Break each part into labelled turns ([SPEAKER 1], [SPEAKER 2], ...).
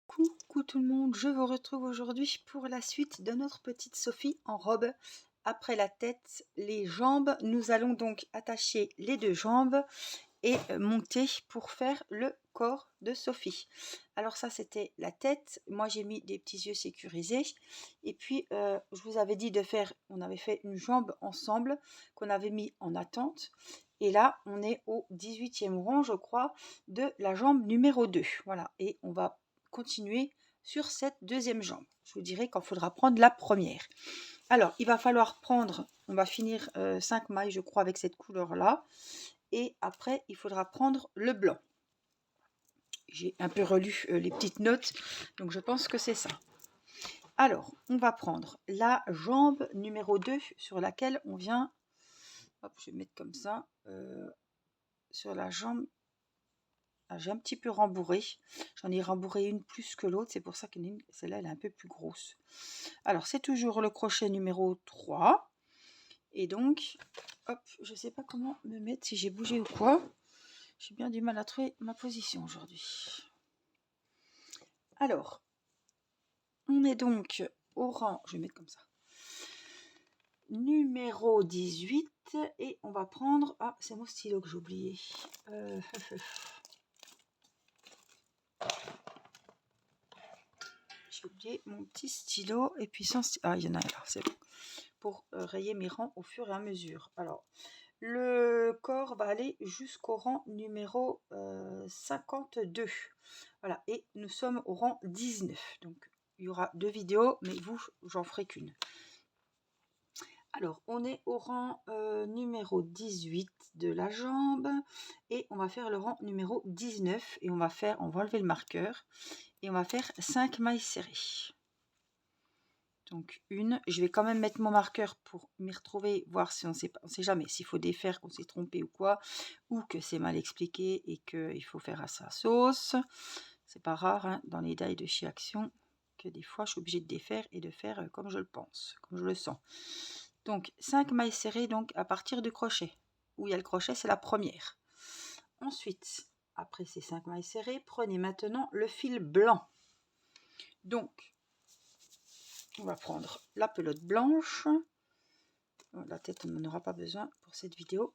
[SPEAKER 1] Coucou tout le monde, je vous retrouve aujourd'hui pour la suite de notre petite Sophie en robe. Après la tête, les jambes, nous allons donc attacher les deux jambes et monter pour faire le corps de Sophie. Alors ça c'était la tête, moi j'ai mis des petits yeux sécurisés et puis je vous avais dit de faire, on avait fait une jambe ensemble qu'on avait mis en attente et là on est au 18e rang je crois de la jambe numéro 2. Voilà, et on va continuer sur cette deuxième jambe. Je vous dirai quand il faudra prendre la première. Alors il va falloir prendre, on va finir 5 mailles je crois avec cette couleur là. Et après, il faudra prendre le blanc. J'ai un peu relu les petites notes, donc je pense que c'est ça. Alors, on va prendre la jambe numéro 2 sur laquelle on vient... Hop, je vais mettre comme ça. Sur la jambe... Ah, j'ai un petit peu rembourré. J'en ai rembourré une plus que l'autre. C'est pour ça que celle-là, elle est un peu plus grosse. Alors, c'est toujours le crochet numéro 3. Et donc, hop, je ne sais pas comment me mettre, si j'ai bougé ou quoi. J'ai bien du mal à trouver ma position aujourd'hui. Alors, on est donc au rang, je vais mettre comme ça, numéro 18 et on va prendre, ah c'est mon stylo que j'ai oublié, j'ai oublié mon petit stylo et puis sans stylo, ah il y en a là, c'est bon, pour rayer mes rangs au fur et à mesure. Alors, le corps va aller jusqu'au rang numéro 52. Voilà, et nous sommes au rang 19. Donc, il y aura 2 vidéos, mais vous, j'en ferai qu'une. Alors, on est au rang numéro 18 de la jambe et on va faire le rang numéro 19 et on va enlever le marqueur et on va faire 5 mailles serrées. Donc une, je vais quand même mettre mon marqueur pour m'y retrouver, voir si on sait jamais s'il faut défaire, qu'on s'est trompé ou quoi, ou que c'est mal expliqué et qu'il faut faire à sa sauce. C'est pas rare hein, dans les die de chez Action que des fois je suis obligée de défaire et de faire comme je le pense, comme je le sens. Donc 5 mailles serrées donc à partir du crochet. Où il y a le crochet, c'est la première. Ensuite, après ces 5 mailles serrées, prenez maintenant le fil blanc. Donc, on va prendre la pelote blanche. La tête, on n'en aura pas besoin pour cette vidéo.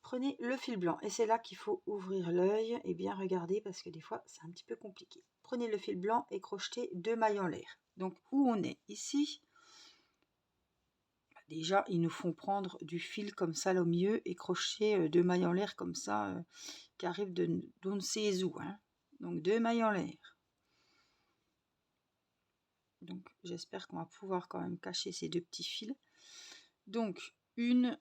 [SPEAKER 1] Prenez le fil blanc et c'est là qu'il faut ouvrir l'œil et bien regarder parce que des fois c'est un petit peu compliqué. Prenez le fil blanc et crochetez 2 mailles en l'air. Donc où on est ici, déjà ils nous font prendre du fil comme ça là au milieu et crocheter 2 mailles en l'air comme ça qui arrivent de d'on ne sait où. Hein. Donc 2 mailles en l'air. Donc j'espère qu'on va pouvoir quand même cacher ces 2 petits fils. Donc une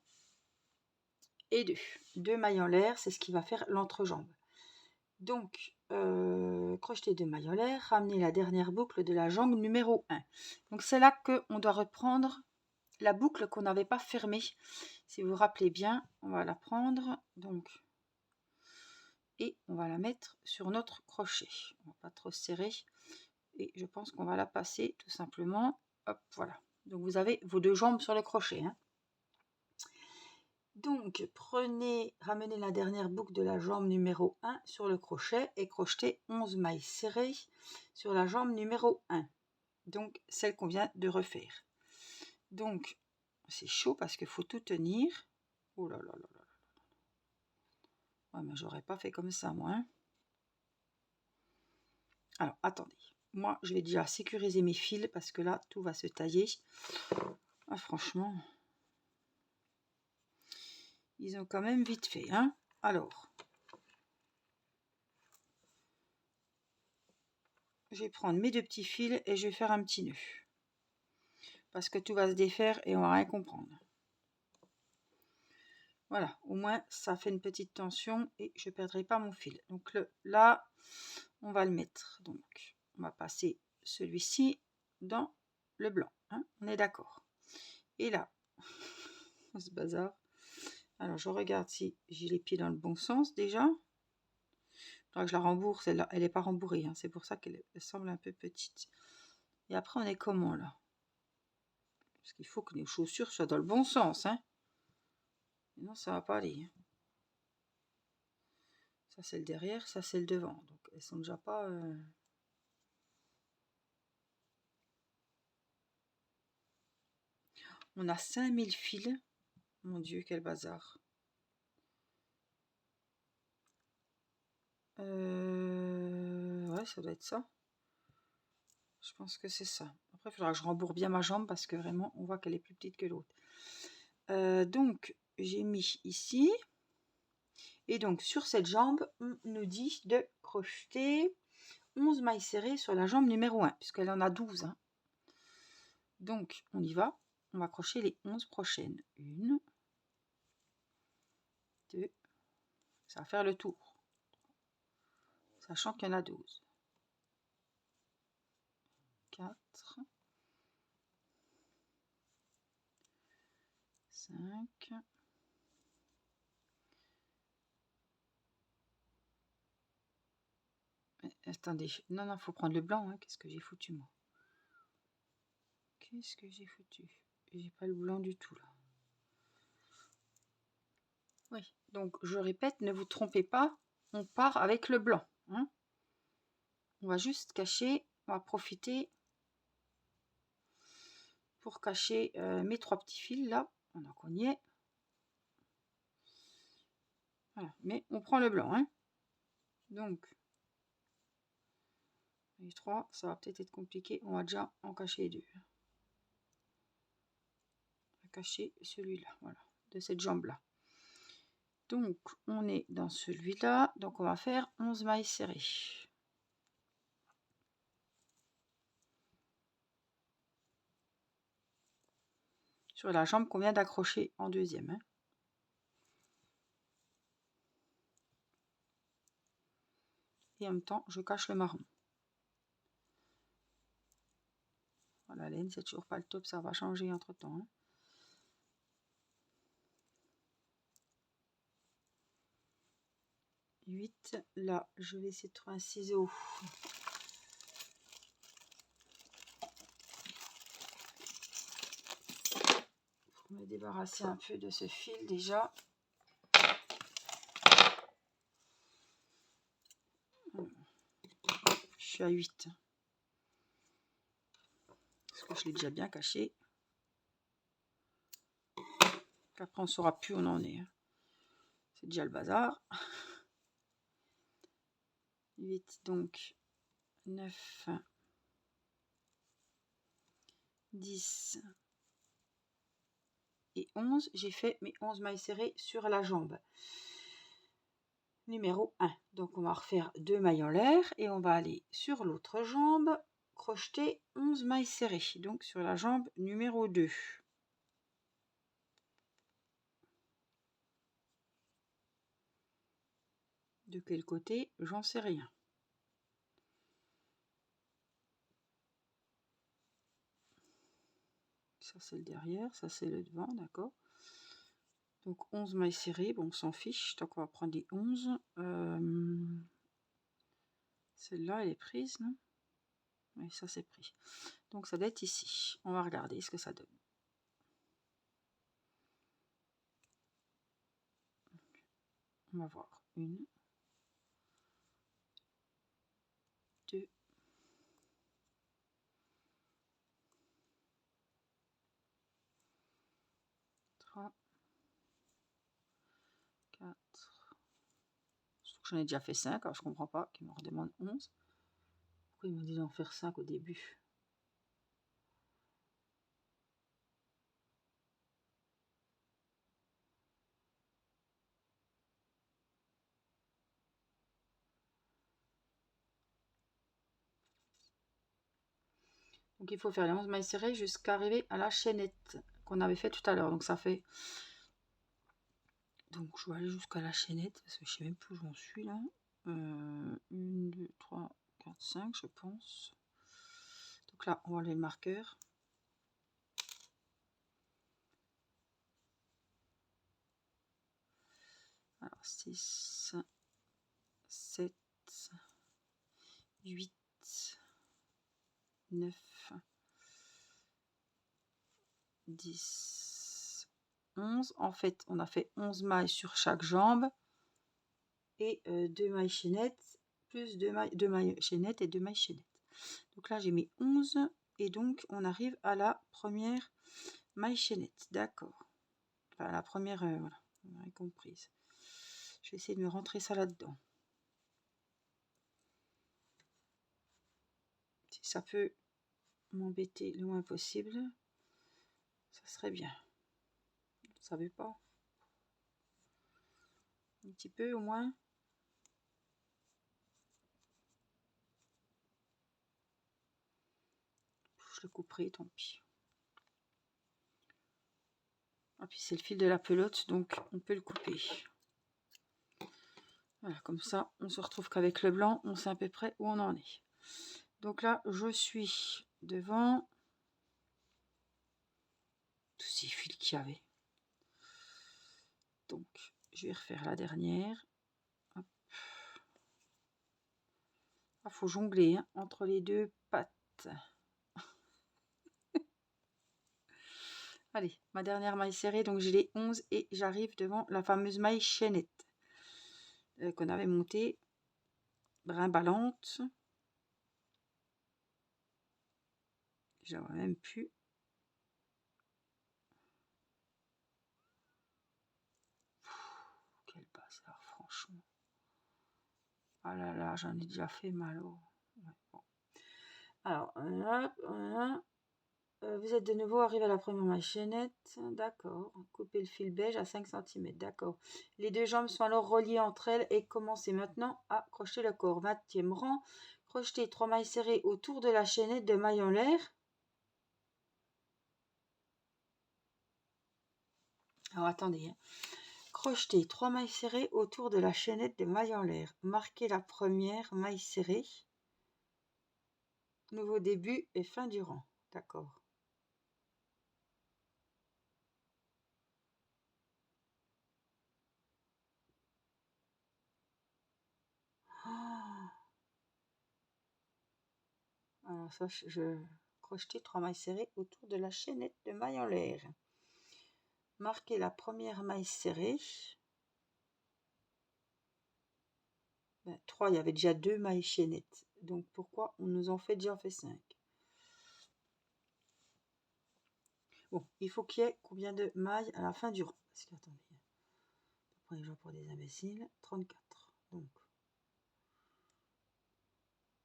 [SPEAKER 1] et 2. 2 mailles en l'air, c'est ce qui va faire l'entrejambe. Donc, crochetez 2 mailles en l'air, ramenez la dernière boucle de la jambe numéro 1. Donc c'est là qu'on doit reprendre la boucle qu'on n'avait pas fermée. Si vous vous rappelez bien, on va la prendre donc et on va la mettre sur notre crochet. On va pas trop serrer et je pense qu'on va la passer tout simplement. Hop, voilà. Donc vous avez vos 2 jambes sur le crochet. Hein. Donc, ramenez la dernière boucle de la jambe numéro 1 sur le crochet et crochetez 11 mailles serrées sur la jambe numéro 1. Donc, celle qu'on vient de refaire. Donc, c'est chaud parce qu'il faut tout tenir. Oh là là là là. Ouais, mais j'aurais pas fait comme ça, moi. Hein. Alors, attendez. Moi, je vais déjà sécuriser mes fils parce que là, tout va se tailler. Ah, franchement... Ils ont quand même vite fait, hein. Alors, je vais prendre mes 2 petits fils et je vais faire un petit nœud. Parce que tout va se défaire et on va rien comprendre. Voilà, au moins ça fait une petite tension et je ne perdrai pas mon fil. Donc là, on va le mettre. Donc, on va passer celui-ci dans le blanc. Hein, on est d'accord. Et là, ce bazar. Alors, je regarde si j'ai les pieds dans le bon sens déjà. Il faudra que je la rembourre, celle-là. Elle n'est pas rembourrée. Hein, c'est pour ça qu'elle semble un peu petite. Et après, on est comment là? Parce qu'il faut que les chaussures soient dans le bon sens. Hein. Sinon, ça ne va pas aller. Hein. Ça, c'est le derrière, ça, c'est le devant. Donc, elles sont déjà pas... On a 5000 fils. Mon Dieu, quel bazar. Ouais, ça doit être ça. Je pense que c'est ça. Après, il faudra que je rembourre bien ma jambe parce que vraiment, on voit qu'elle est plus petite que l'autre. Donc, j'ai mis ici. Et donc, sur cette jambe, on nous dit de crocheter 11 mailles serrées sur la jambe numéro 1, puisqu'elle en a 12. Hein. Donc, on y va. On va crocheter les 11 prochaines. 1, 2, ça va faire le tour. Sachant qu'il y en a 12. 4, 5, attendez, non, il faut prendre le blanc. Hein. Qu'est-ce que j'ai foutu, moi? Qu'est-ce que j'ai foutu? J'ai pas le blanc du tout, là. Oui, donc je répète, ne vous trompez pas, on part avec le blanc. Hein. On va juste cacher, on va profiter pour cacher mes 3 petits fils, là. Donc on y est. Voilà, mais on prend le blanc. Hein. Donc, les 3, ça va peut-être être compliqué. On va déjà en cacher les 2. On va cacher celui-là, voilà, de cette jambe-là. Donc, on est dans celui-là. Donc, on va faire 11 mailles serrées. Sur la jambe qu'on vient d'accrocher en deuxième. Hein. Et en même temps, je cache le marron. Voilà, la laine, c'est toujours pas le top. Ça va changer entre-temps. Hein. Là, je vais essayer de trouver un ciseau. Pour me débarrasser un peu de ce fil déjà. Je suis à 8. Parce que je l'ai déjà bien caché. Qu'après on ne saura plus où on en est. Hein. C'est déjà le bazar. 8, donc 9, 10 et 11. J'ai fait mes 11 mailles serrées sur la jambe. Numéro 1. Donc on va refaire 2 mailles en l'air et on va aller sur l'autre jambe, crocheter 11 mailles serrées. Donc sur la jambe numéro 2. De quel côté? J'en sais rien. Ça c'est le derrière, ça c'est le devant, d'accord. Donc 11 mailles serrées, bon on s'en fiche, donc on va prendre les 11. Celle-là elle est prise, non? Oui, ça c'est pris. Donc ça doit être ici. On va regarder ce que ça donne. On va voir. 1, 2, 3, 4. Surtout que j'en ai déjà fait 5, alors je comprends pas qu'ils me redemandent 11. Pourquoi ils m'ont dit d'en faire 5 au début? Donc il faut faire les 11 mailles serrées jusqu'à arriver à la chaînette qu'on avait fait tout à l'heure. Donc ça fait... Donc je vais aller jusqu'à la chaînette, parce que je sais même plus où j'en suis là. 1, 2, 3, 4, 5 je pense. Donc là on va enlever le marqueur. Alors 6, 7, 8, 9, 10, 11. En fait, on a fait 11 mailles sur chaque jambe et 2 mailles chaînettes, plus 2 mailles chaînettes et 2 mailles chaînettes. Donc là, j'ai mis 11 et donc on arrive à la première maille chaînette, d'accord. Enfin, la première, voilà, on a comprise. Je vais essayer de me rentrer ça là-dedans. Si ça peut m'embêter le moins possible, ça serait bien. Vous ne savez pas? Un petit peu au moins. Je le couperai, tant pis. Et puis c'est le fil de la pelote, donc on peut le couper. Voilà, comme ça, on se retrouve qu'avec le blanc, on sait à peu près où on en est. Donc là, je suis devant tous ces fils qu'il y avait. Donc, je vais refaire la dernière. Il faut jongler hein, entre les deux pattes. Allez, ma dernière maille serrée, donc j'ai les 11 et j'arrive devant la fameuse maille chaînette qu'on avait montée, brimballante. Je la vois même plus. Quel bazar, franchement. Ah là là, j'en ai déjà fait mal. Oh. Ouais, bon. Alors, vous êtes de nouveau arrivé à la première maille chaînette. D'accord. Coupez le fil beige à 5 cm. D'accord. Les deux jambes sont alors reliées entre elles et commencez maintenant à crocheter le corps. 20e rang. Crochetez 3 mailles serrées autour de la chaînette de maille en l'air. Alors attendez. Hein. Crochetez 3 mailles serrées autour de la chaînette de maille en l'air. Marquez la première maille serrée. Nouveau début et fin du rang. D'accord. Alors ça, je crochetais 3 mailles serrées autour de la chaînette de maille en l'air. Marquez la première maille serrée. 3, il y avait déjà 2 mailles chaînettes. Donc pourquoi on nous en fait déjà fait 5? Bon, il faut qu'il y ait combien de mailles à la fin du rang? Parce que attendez, prenez les gens pour des imbéciles. 34. Donc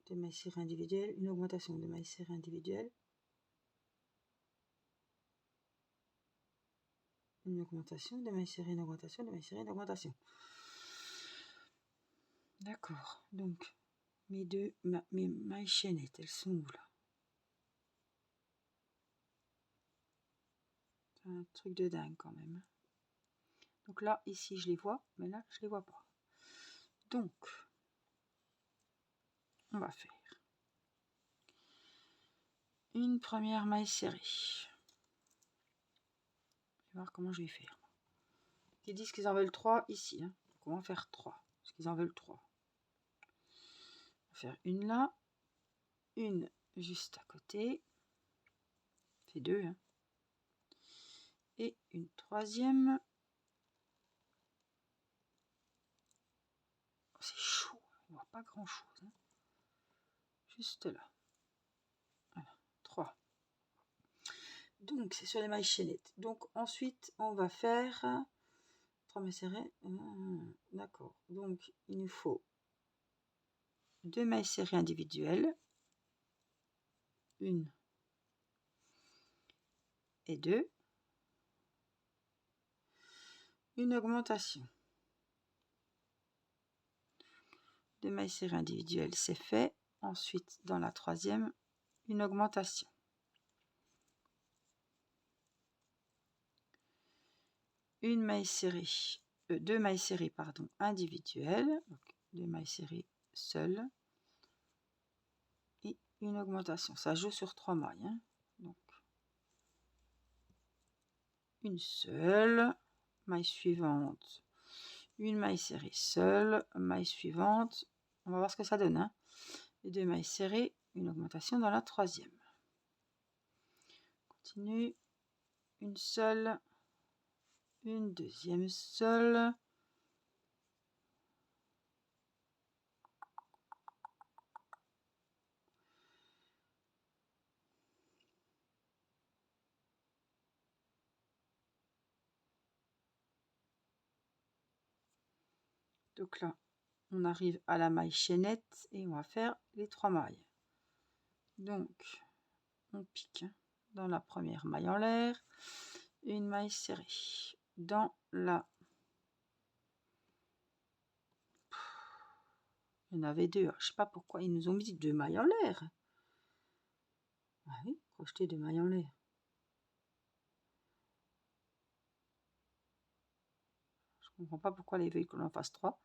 [SPEAKER 1] 2 mailles serrées individuelles, une augmentation de mailles serrées individuelles. Une augmentation, de mailles serrées, une augmentation, de mailles serrées, une augmentation. D'accord, donc mes mailles chaînettes, elles sont où là? C'est un truc de dingue quand même. Donc là, ici, je les vois, mais là, je les vois pas. Donc, on va faire une première maille serrée. Je vais voir comment je vais faire. Ils disent qu'ils en veulent 3 ici. Hein. Donc on va faire 3. Parce qu'ils en veulent 3. On va faire une là. Une juste à côté. Ça fait 2. Hein. Et une troisième. Oh, c'est chaud. On voit pas grand chose. Hein. Juste là. Voilà. 3. Donc c'est sur les mailles chaînettes. Donc ensuite on va faire 3 mailles serrées. D'accord. Donc il nous faut 2 mailles serrées individuelles. 1 et 2. Une augmentation. 2 mailles serrées individuelles, c'est fait. Ensuite, dans la troisième, une augmentation. Une maille serrée, 2 mailles serrées, pardon, individuelles. Donc, 2 mailles serrées seules. Et une augmentation. Ça joue sur 3 mailles. Hein. Donc, une seule. Maille suivante. Une maille serrée seule. Maille suivante. On va voir ce que ça donne. Hein. Les 2 mailles serrées, une augmentation dans la troisième. Continue. Une seule. Une deuxième seule. Donc là, on arrive à la maille chaînette et on va faire les 3 mailles. Donc, on pique dans la première maille en l'air, une maille serrée. Dans la... Il y en avait 2, je sais pas pourquoi ils nous ont mis 2 mailles en l'air. Ah oui, crocheter 2 mailles en l'air. Je comprends pas pourquoi les veulent qu'on en fasse 3.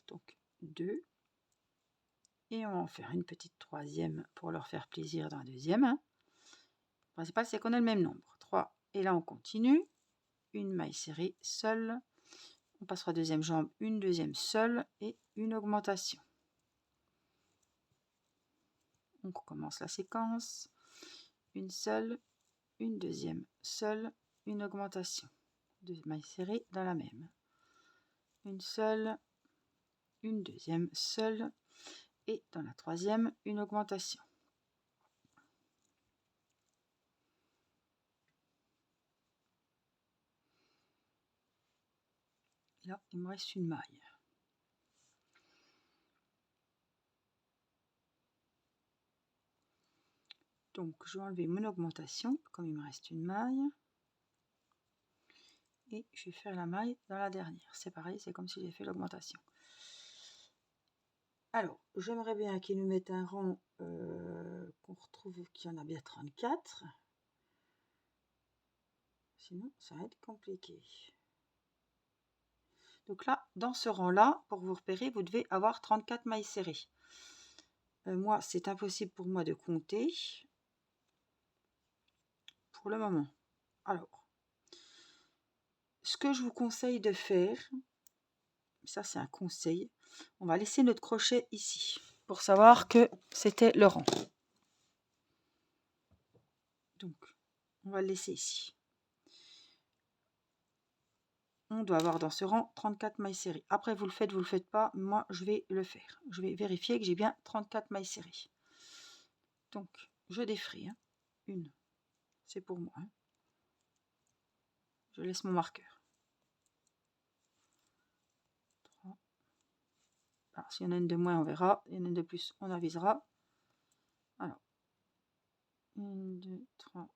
[SPEAKER 1] Donc 2. Et on va en faire une petite troisième pour leur faire plaisir dans la deuxième. Le principal, c'est qu'on a le même nombre. 3. Et là, on continue. Une maille serrée seule. On passera deuxième jambe, une deuxième seule et une augmentation. On recommence la séquence. Une seule, une deuxième seule, une augmentation. 2 mailles serrées dans la même. Une seule, une deuxième seule et dans la troisième, une augmentation. Là, il me reste une maille. Donc, je vais enlever mon augmentation, comme il me reste une maille. Et je vais faire la maille dans la dernière. C'est pareil, c'est comme si j'ai fait l'augmentation. Alors, j'aimerais bien qu'ils nous mettent un rang qu'on retrouve qu'il y en a bien 34. Sinon, ça va être compliqué. Donc là, dans ce rang-là, pour vous repérer, vous devez avoir 34 mailles serrées. Moi, c'est impossible pour moi de compter pour le moment. Alors, ce que je vous conseille de faire, ça c'est un conseil, on va laisser notre crochet ici pour savoir que c'était le rang. Donc, on va le laisser ici. On doit avoir dans ce rang 34 mailles serrées. Après, vous le faites pas. Moi, je vais le faire. Je vais vérifier que j'ai bien 34 mailles serrées. Donc, je défrais. Une, c'est pour moi. Je laisse mon marqueur. 3. Alors, s'il y en a une de moins, on verra. Il y en a une de plus, on avisera. Alors, 1, 2, 3.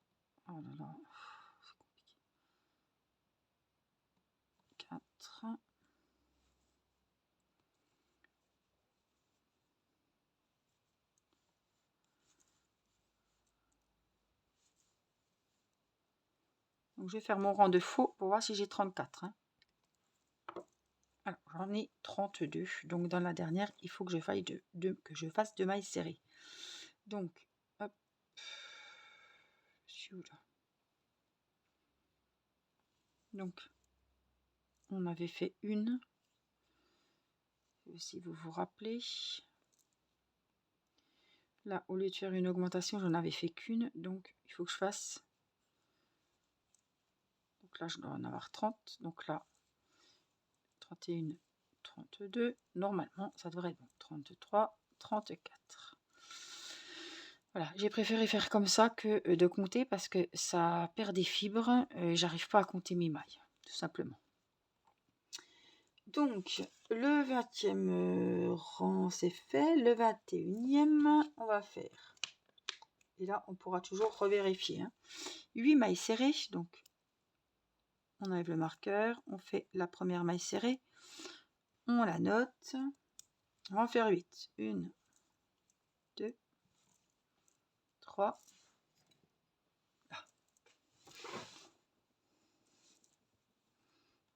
[SPEAKER 1] Oh là là, c'est compliqué. 4. Donc, je vais faire mon rang de faux pour voir si j'ai 34. Alors, j'en ai 32. Donc, dans la dernière, il faut que je fasse 2 mailles serrées. Donc, hop. Je suis où là? Donc, on avait fait une. Si vous vous rappelez. Là, au lieu de faire une augmentation, j'en avais fait qu'une. Donc, il faut que je fasse. Donc là, je dois en avoir 30. Donc là, 31, 32. Normalement, ça devrait être bon. 33, 34. Voilà, j'ai préféré faire comme ça que de compter parce que ça perd des fibres. J'arrive pas à compter mes mailles, tout simplement. Donc, le 20e rang, c'est fait. Le 21e, on va faire. Et là, on pourra toujours revérifier. 8 mailles serrées. Donc, on enlève le marqueur. On fait la première maille serrée. On la note. On va en faire 8. 1, 2, 3.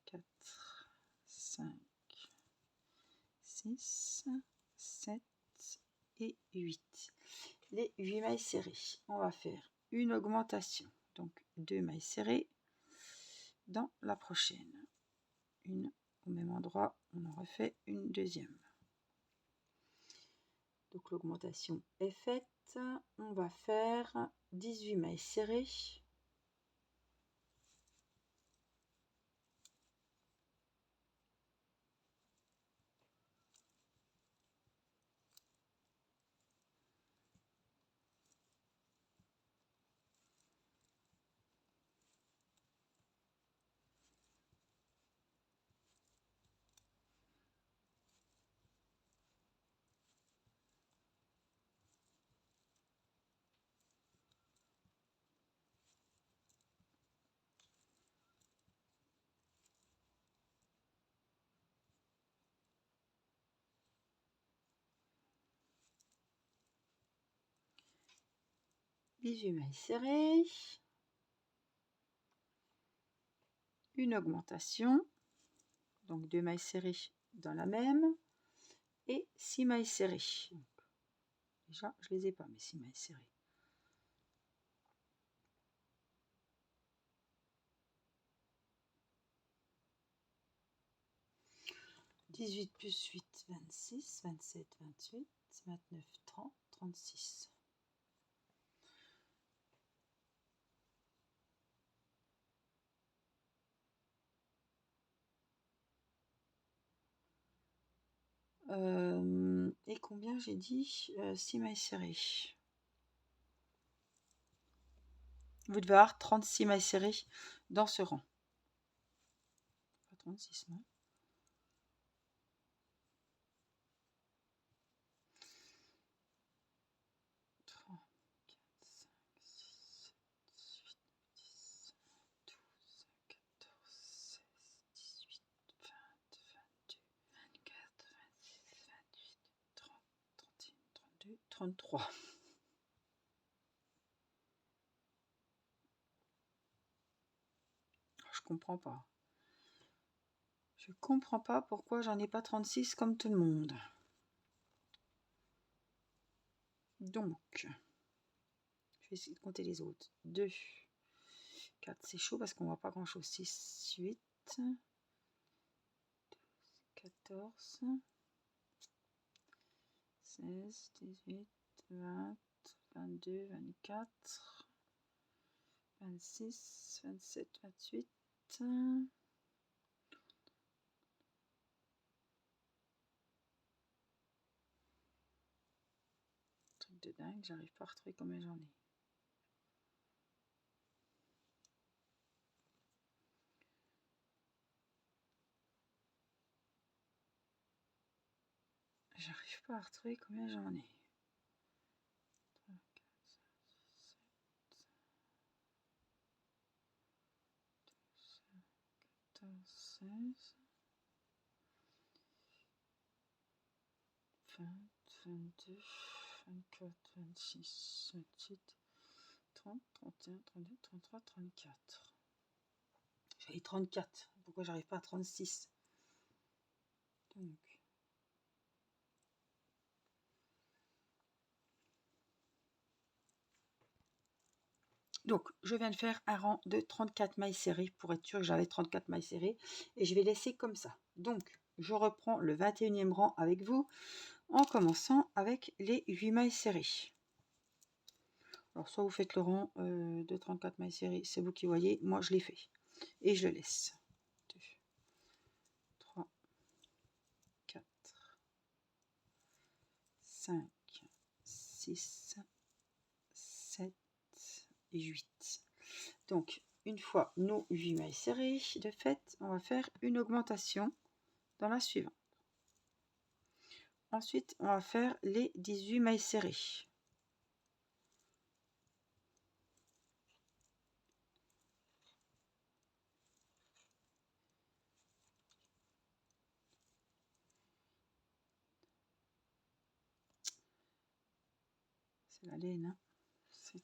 [SPEAKER 1] 4, 5, 6, 7 et 8. Les 8 mailles serrées. On va faire une augmentation. Donc 2 mailles serrées dans la prochaine. Une au même endroit. On en refait une deuxième. Donc l'augmentation est faite. On va faire 18 mailles serrées. 18 mailles serrées, une augmentation, donc 2 mailles serrées dans la même, et 6 mailles serrées. Donc, déjà, je les ai pas, mes 6 mailles serrées. « 18 plus 8, 26, 27, 28, 29, 30, 36. » Et combien j'ai dit 6 mailles serrées. Vous devez avoir 36 mailles serrées dans ce rang. Pas 36, non. Trente-trois. Je comprends pas. Je comprends pas pourquoi j'en ai pas 36 comme tout le monde. Donc, je vais essayer de compter les autres. 2, 4, c'est chaud parce qu'on voit pas grand chose. 6, 8, 14, 16, 18, 20, 22, 24, 26, 27, 28. Truc de dingue, j'arrive pas à retrouver combien j'en ai. J'arrive pas à retrouver combien j'en ai. 3, 4, 5, 6, 7, 12, 14, 16, 20, 22, 24, 26, 28, 30, 31, 32, 33, 34. J'avais 34. Pourquoi j'arrive pas à 36? Donc, je viens de faire un rang de 34 mailles serrées pour être sûr que j'avais 34 mailles serrées. Et je vais laisser comme ça. Donc, je reprends le 21e rang avec vous en commençant avec les 8 mailles serrées. Alors, soit vous faites le rang de 34 mailles serrées, c'est vous qui voyez. Moi, je l'ai fait. Et je le laisse. 2, 3, 4, 5, 6, 7 et 8. Donc, une fois nos 8 mailles serrées de fait, on va faire une augmentation dans la suivante. Ensuite, on va faire les 18 mailles serrées. C'est la laine, hein. C'est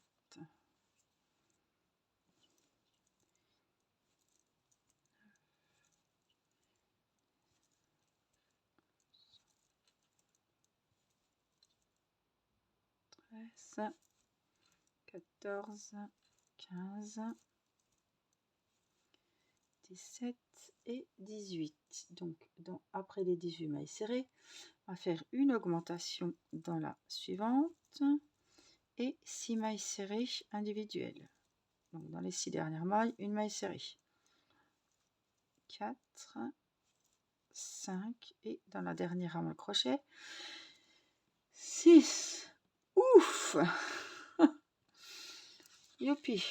[SPEAKER 1] 13, 14, 15, 17 et 18. Donc, après les 18 mailles serrées, on va faire une augmentation dans la suivante et 6 mailles serrées individuelles. Donc, dans les 6 dernières mailles, une maille serrée. 4, 5 et dans la dernière avant le crochet, 6. Ouf. Youpi.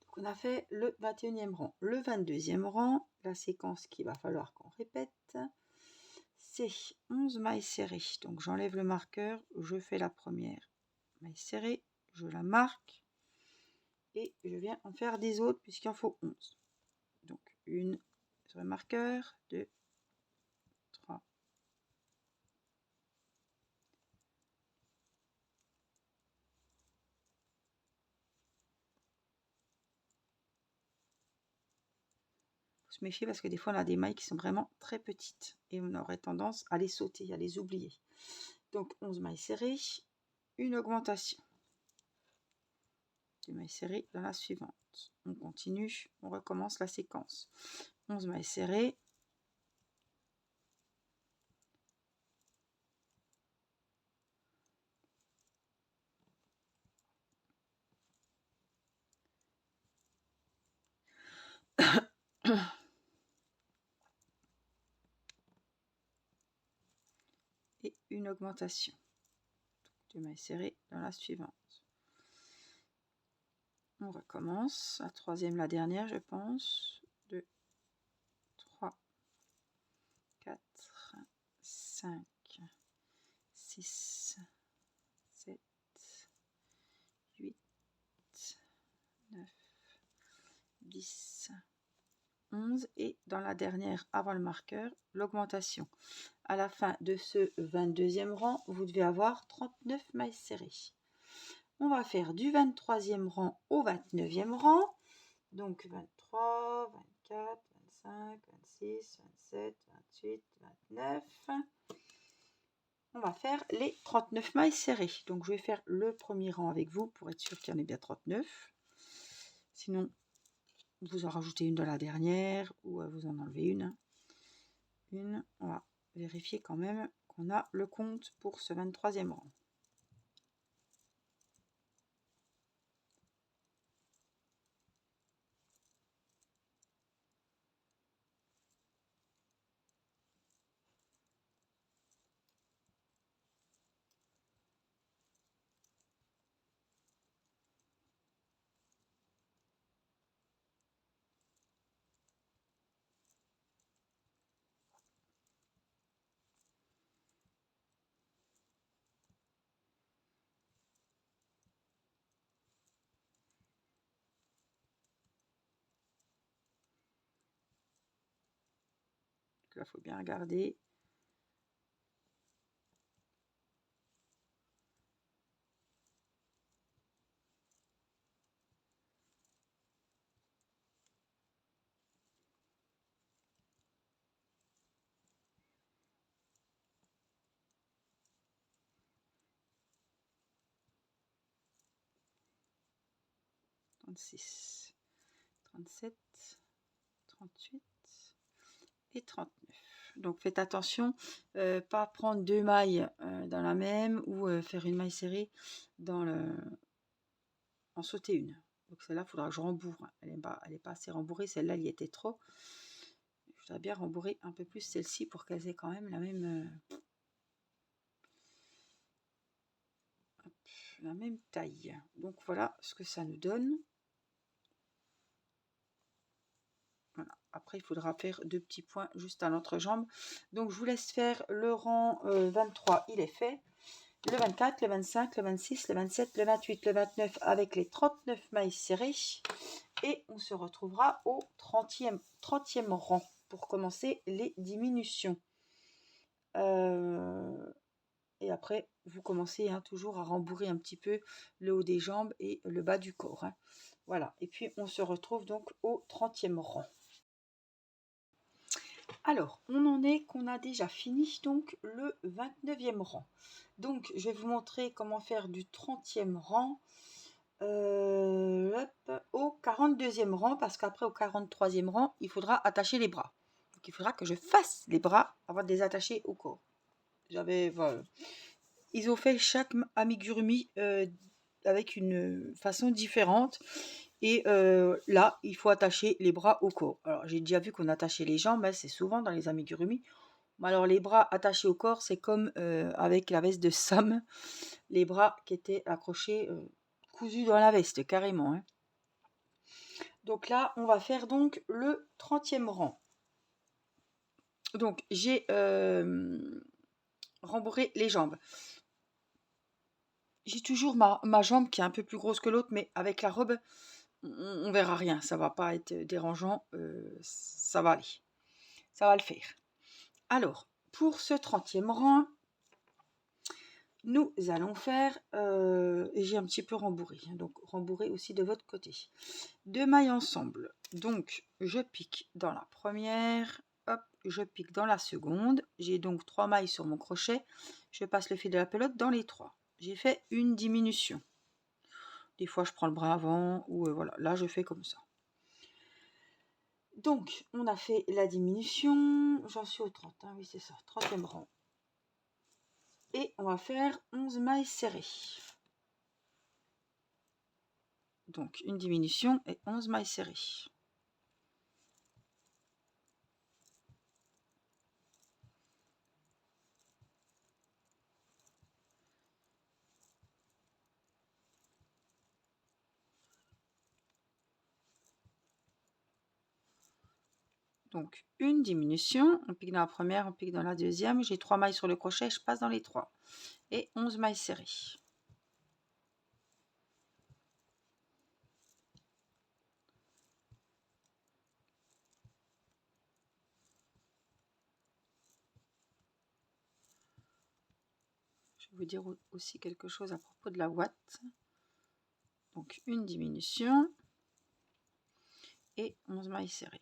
[SPEAKER 1] Donc on a fait le 21e rang. Le 22e rang, la séquence qu'il va falloir qu'on répète, c'est 11 mailles serrées. Donc j'enlève le marqueur, je fais la première maille serrée, je la marque et je viens en faire des autres puisqu'il en faut 11. Donc une sur le marqueur, 2, 3, 4, faut se méfier parce que des fois on a des mailles qui sont vraiment très petites et on aurait tendance à les sauter, à les oublier. Donc 11 mailles serrées, une augmentation. 2 mailles serrées dans la suivante. On continue, on recommence la séquence. 11 mailles serrées. Et une augmentation. 2 mailles serrées dans la suivante. On recommence, la troisième, la dernière je pense. 2, 3, 4, 5, 6, 7, 8, 9, 10, 11 et dans la dernière avant le marqueur, l'augmentation. À la fin de ce 22e rang, vous devez avoir 39 mailles serrées. On va faire du 23e rang au 29e rang. Donc 23, 24, 25, 26, 27, 28, 29. On va faire les 39 mailles serrées. Donc je vais faire le premier rang avec vous pour être sûr qu'il y en ait bien 39. Sinon, vous en rajoutez une dans la dernière ou vous en enlevez une. On va vérifier quand même qu'on a le compte pour ce 23e rang. Donc là, il faut bien regarder. « 36, 37, 38 et 39. Donc faites attention, pas prendre deux mailles dans la même ou faire une maille serrée dans en sauter une. Donc celle-là, il faudra que je rembourre. Elle n'est pas assez rembourrée. Celle-là, il y était trop. Je voudrais bien rembourrer un peu plus celle-ci pour qu'elles aient quand même la même taille. Donc voilà ce que ça nous donne. Voilà. Après, il faudra faire deux petits points juste à l'entrejambe. Donc je vous laisse faire le rang 23, il est fait. Le 24, le 25, le 26, le 27, le 28, le 29 avec les 39 mailles serrées. Et on se retrouvera au 30e rang pour commencer les diminutions. Et après, vous commencez toujours à rembourrer un petit peu le haut des jambes et le bas du corps. Voilà, et puis on se retrouve donc au 30e rang. Alors, on en est qu'on a déjà fini donc le 29e rang. Donc, je vais vous montrer comment faire du 30e rang au 42e rang, parce qu'après au 43e rang, il faudra attacher les bras. Donc, il faudra que je fasse les bras avant de les attacher au corps. Voilà. Ils ont fait chaque amigurumi avec une façon différente. Et là, il faut attacher les bras au corps. Alors, j'ai déjà vu qu'on attachait les jambes, c'est souvent dans les amigurumi. Mais alors, les bras attachés au corps, c'est comme avec la veste de Sam. Les bras qui étaient accrochés, cousus dans la veste, carrément. Donc là, on va faire donc le 30e rang. Donc, j'ai rembourré les jambes. J'ai toujours ma jambe qui est un peu plus grosse que l'autre, mais avec la robe, on verra rien. Ça va pas être dérangeant. Ça va aller. Ça va le faire. Alors, pour ce 30e rang, nous allons faire, et j'ai un petit peu rembourré, hein, donc rembourré aussi de votre côté. 2 mailles ensemble, donc je pique dans la première, hop, je pique dans la seconde, j'ai donc 3 mailles sur mon crochet, je passe le fil de la pelote dans les 3. J'ai fait une diminution. Des fois je prends le bras avant, ou voilà, là je fais comme ça. Donc on a fait la diminution, j'en suis au 30, hein, oui c'est ça, 30e rang. Et on va faire 11 mailles serrées. Donc une diminution et 11 mailles serrées. Donc une diminution, on pique dans la première, on pique dans la deuxième, j'ai 3 mailles sur le crochet, je passe dans les 3 et 11 mailles serrées. Je vais vous dire aussi quelque chose à propos de la ouate. Donc une diminution et 11 mailles serrées.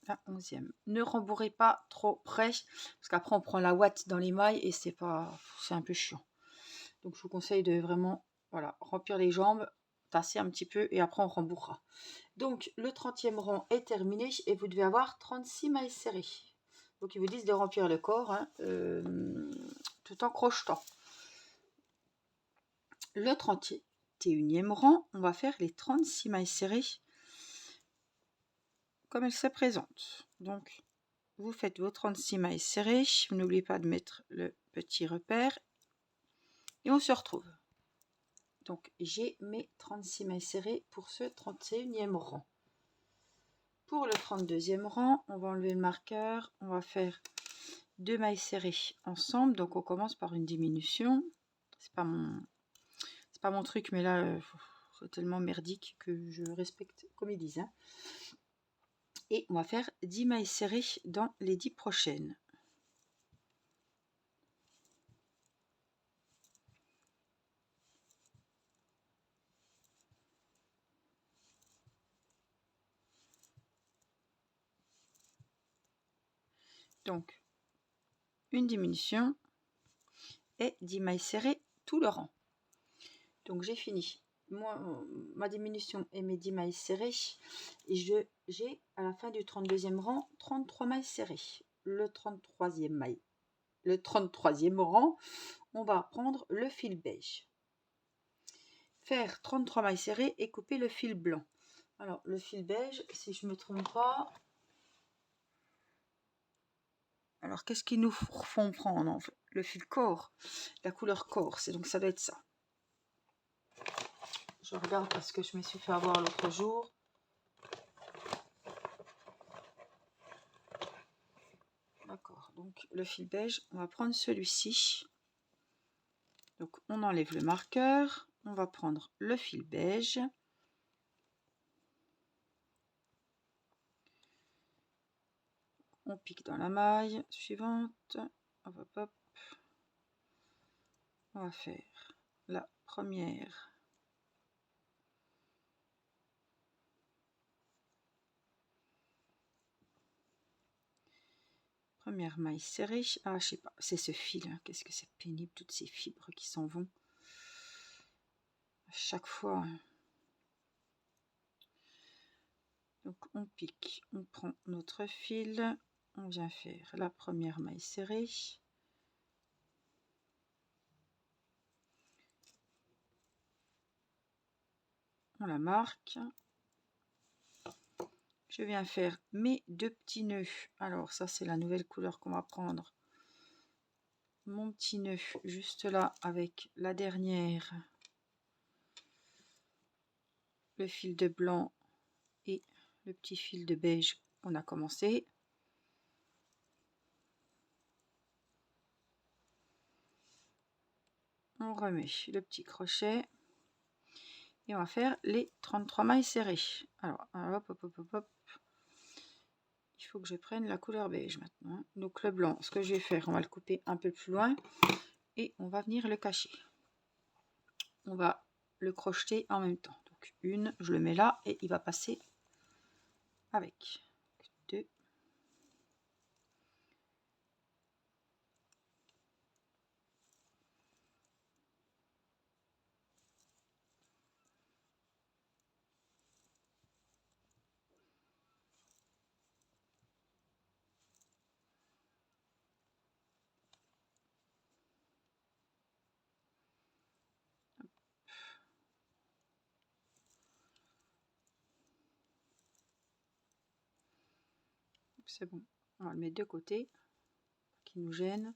[SPEAKER 1] La 11e. Ne rembourrez pas trop près parce qu'après on prend la ouate dans les mailles et c'est un peu chiant. Donc je vous conseille de vraiment remplir les jambes, tasser un petit peu et après on rembourrera. Donc le 30e rang est terminé et vous devez avoir 36 mailles serrées. Donc ils vous disent de remplir le corps, hein, tout en crochetant. Le 31e rang, on va faire les 36 mailles serrées comme elles se présentent. Donc vous faites vos 36 mailles serrées, vous n'oubliez pas de mettre le petit repère et on se retrouve. Donc j'ai mes 36 mailles serrées pour ce 31e rang. Pour le 32e rang, on va enlever le marqueur, on va faire 2 mailles serrées ensemble, donc on commence par une diminution. C'est pas mon truc, mais là c'est tellement merdique que je respecte comme ils disent, hein. Et on va faire 10 mailles serrées dans les 10 prochaines. Donc une diminution et 10 mailles serrées tout le rang. Donc j'ai fini ma diminution et mes 10 mailles serrées et j'ai à la fin du 32e rang 33 mailles serrées. Le 33e rang, on va prendre le fil beige, faire 33 mailles serrées et couper le fil blanc. Alors le fil beige, si je me trompe pas, alors qu'est-ce qu'ils nous font prendre en fait? Le fil corps, la couleur corse, donc ça doit être ça. Je regarde parce que je me suis fait avoir l'autre jour. D'accord, donc le fil beige, on va prendre celui-ci. Donc on enlève le marqueur, on va prendre le fil beige. On pique dans la maille suivante. Hop, hop, hop. On va faire la première. Première maille serrée. Ah, je sais pas, c'est ce fil. Hein. Qu'est-ce que c'est pénible, toutes ces fibres qui s'en vont. À chaque fois. Donc on pique, on prend notre fil. On vient faire la première maille serrée. On la marque. Je viens faire mes 2 petits nœuds. Alors ça c'est la nouvelle couleur qu'on va prendre. Mon petit nœud juste là avec la dernière, le fil de blanc et le petit fil de beige qu'on a commencé. on remet le petit crochet et on va faire les 33 mailles serrées. Alors hop hop hop hop hop, il faut que je prenne la couleur beige maintenant. Donc le blanc, ce que je vais faire, on va le couper un peu plus loin et on va venir le cacher. On va le crocheter en même temps. Donc une, je le mets là et il va passer avec. 2, c'est bon. On va le mettre de côté, qui nous gêne.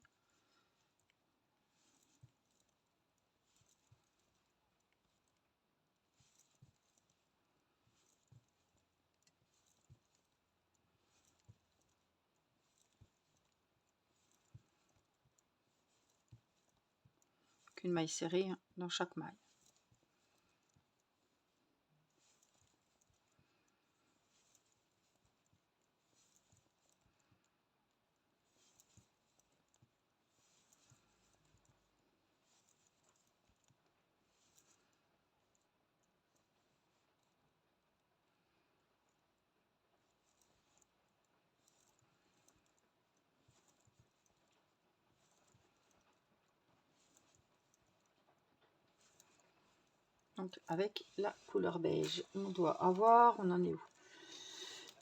[SPEAKER 1] Une maille serrée dans chaque maille. Donc avec la couleur beige, on doit avoir, on en est où,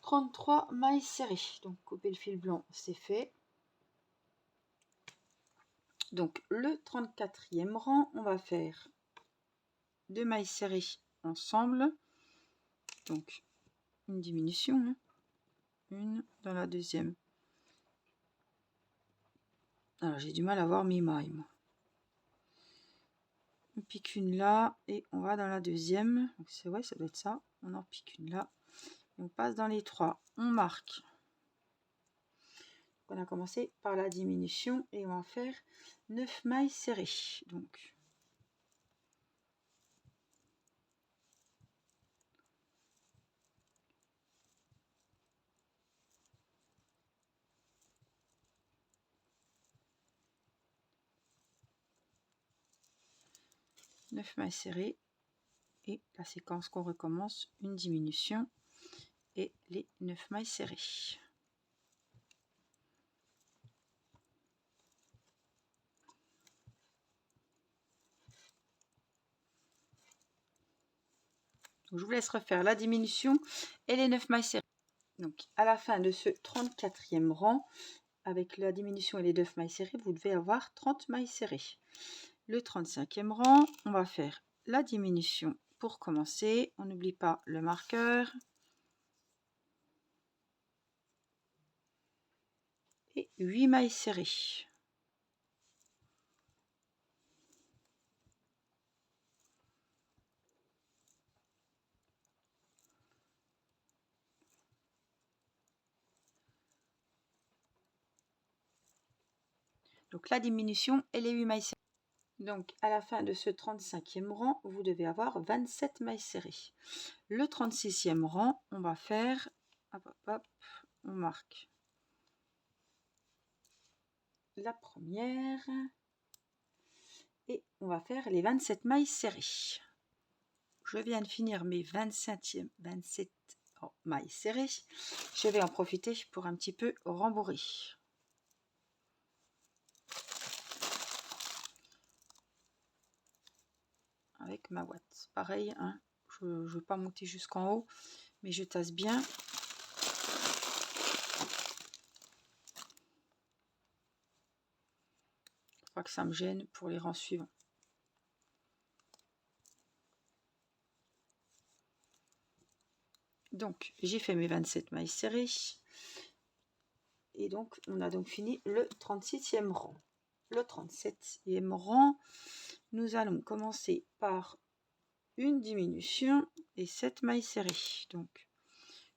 [SPEAKER 1] 33 mailles serrées. Donc couper le fil blanc, c'est fait. Donc le 34e rang, on va faire 2 mailles serrées ensemble. Donc une diminution, hein. Une dans la deuxième. Alors j'ai du mal à voir mes mailles, moi. On pique une là et on va dans la deuxième. Donc c'est ouais, ça doit être ça. On en pique une là. Et on passe dans les 3. On marque. On a commencé par la diminution et on va en faire 9 mailles serrées. Donc 9 mailles serrées et la séquence qu'on recommence, une diminution et les 9 mailles serrées. Donc, je vous laisse refaire la diminution et les 9 mailles serrées. Donc à la fin de ce 34e rang, avec la diminution et les 9 mailles serrées, vous devez avoir 30 mailles serrées. Le 35e rang, on va faire la diminution pour commencer. On n'oublie pas le marqueur. Et 8 mailles serrées. Donc la diminution et les 8 mailles serrées. Donc à la fin de ce 35e rang, vous devez avoir 27 mailles serrées. Le 36e rang, on va faire, hop, hop, hop, on marque la première et on va faire les 27 mailles serrées. Je viens de finir mes 27 mailles serrées. Je vais en profiter pour un petit peu rembourrer. Avec ma ouate. Pareil, hein, je ne veux pas monter jusqu'en haut, mais je tasse bien. Je crois que ça me gêne pour les rangs suivants. Donc, j'ai fait mes 27 mailles serrées. Et donc, on a donc fini le 36e rang. Le 37e rang, nous allons commencer par une diminution et 7 mailles serrées. Donc,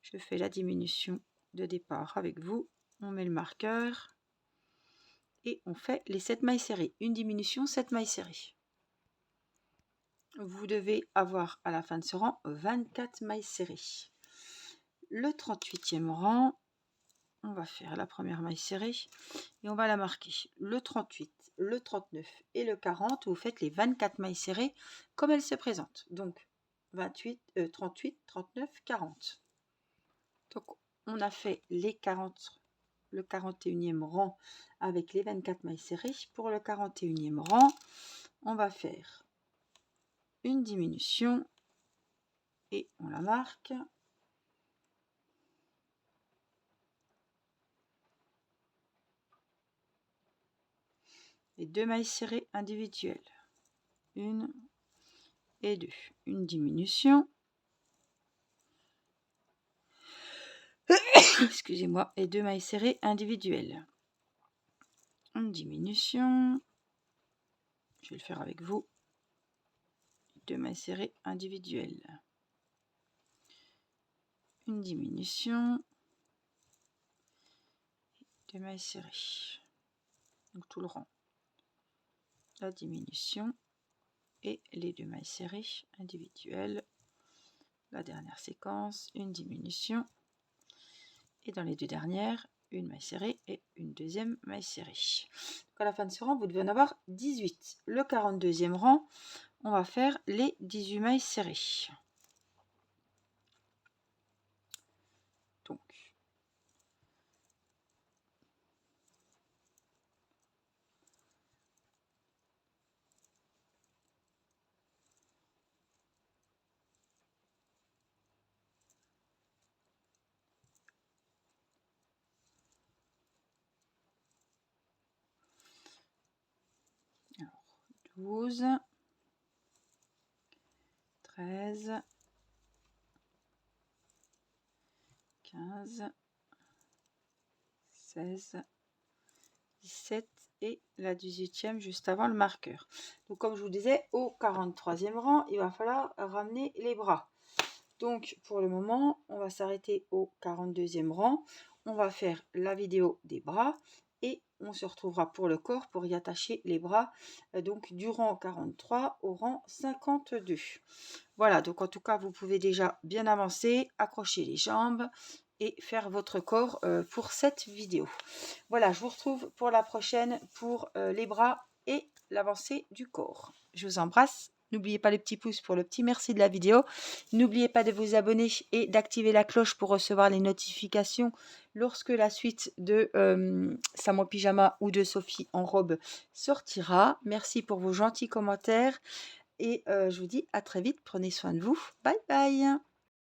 [SPEAKER 1] je fais la diminution de départ avec vous. On met le marqueur et on fait les 7 mailles serrées. Une diminution, 7 mailles serrées. vous devez avoir à la fin de ce rang 24 mailles serrées. Le 38e rang, on va faire la première maille serrée et on va la marquer. Le 38, le 39 et le 40, vous faites les 24 mailles serrées comme elles se présentent. Donc 38, 39, 40. Donc on a fait les 40, le 41e rang avec les 24 mailles serrées. Pour le 41e rang, on va faire une diminution et on la marque. Et 2 mailles serrées individuelles. 1 et 2. Une diminution. Excusez-moi. Et 2 mailles serrées individuelles. Une diminution. Je vais le faire avec vous. 2 mailles serrées individuelles. Une diminution. 2 mailles serrées. Donc tout le rang. La diminution et les 2 mailles serrées individuelles. La dernière séquence, une diminution. Et dans les 2 dernières, une maille serrée et une deuxième maille serrée. Donc à la fin de ce rang, vous devez en avoir 18. Le 42e rang, on va faire les 18 mailles serrées. Donc, alors, 12, 13, 15, 16, 17 et la 18e juste avant le marqueur. Donc comme je vous disais, au 43e rang, il va falloir ramener les bras. Donc pour le moment, on va s'arrêter au 42e rang. On va faire la vidéo des bras et on se retrouvera pour le corps pour y attacher les bras donc du rang 43 au rang 52. Voilà, donc en tout cas, vous pouvez déjà bien avancer, accrocher les jambes et faire votre corps pour cette vidéo. Voilà, je vous retrouve pour la prochaine pour les bras et l'avancée du corps. Je vous embrasse. N'oubliez pas le petit pouce pour le petit merci de la vidéo. N'oubliez pas de vous abonner et d'activer la cloche pour recevoir les notifications lorsque la suite de Sam en pyjama ou de Sophie en robe sortira. Merci pour vos gentils commentaires et je vous dis à très vite. Prenez soin de vous. Bye bye.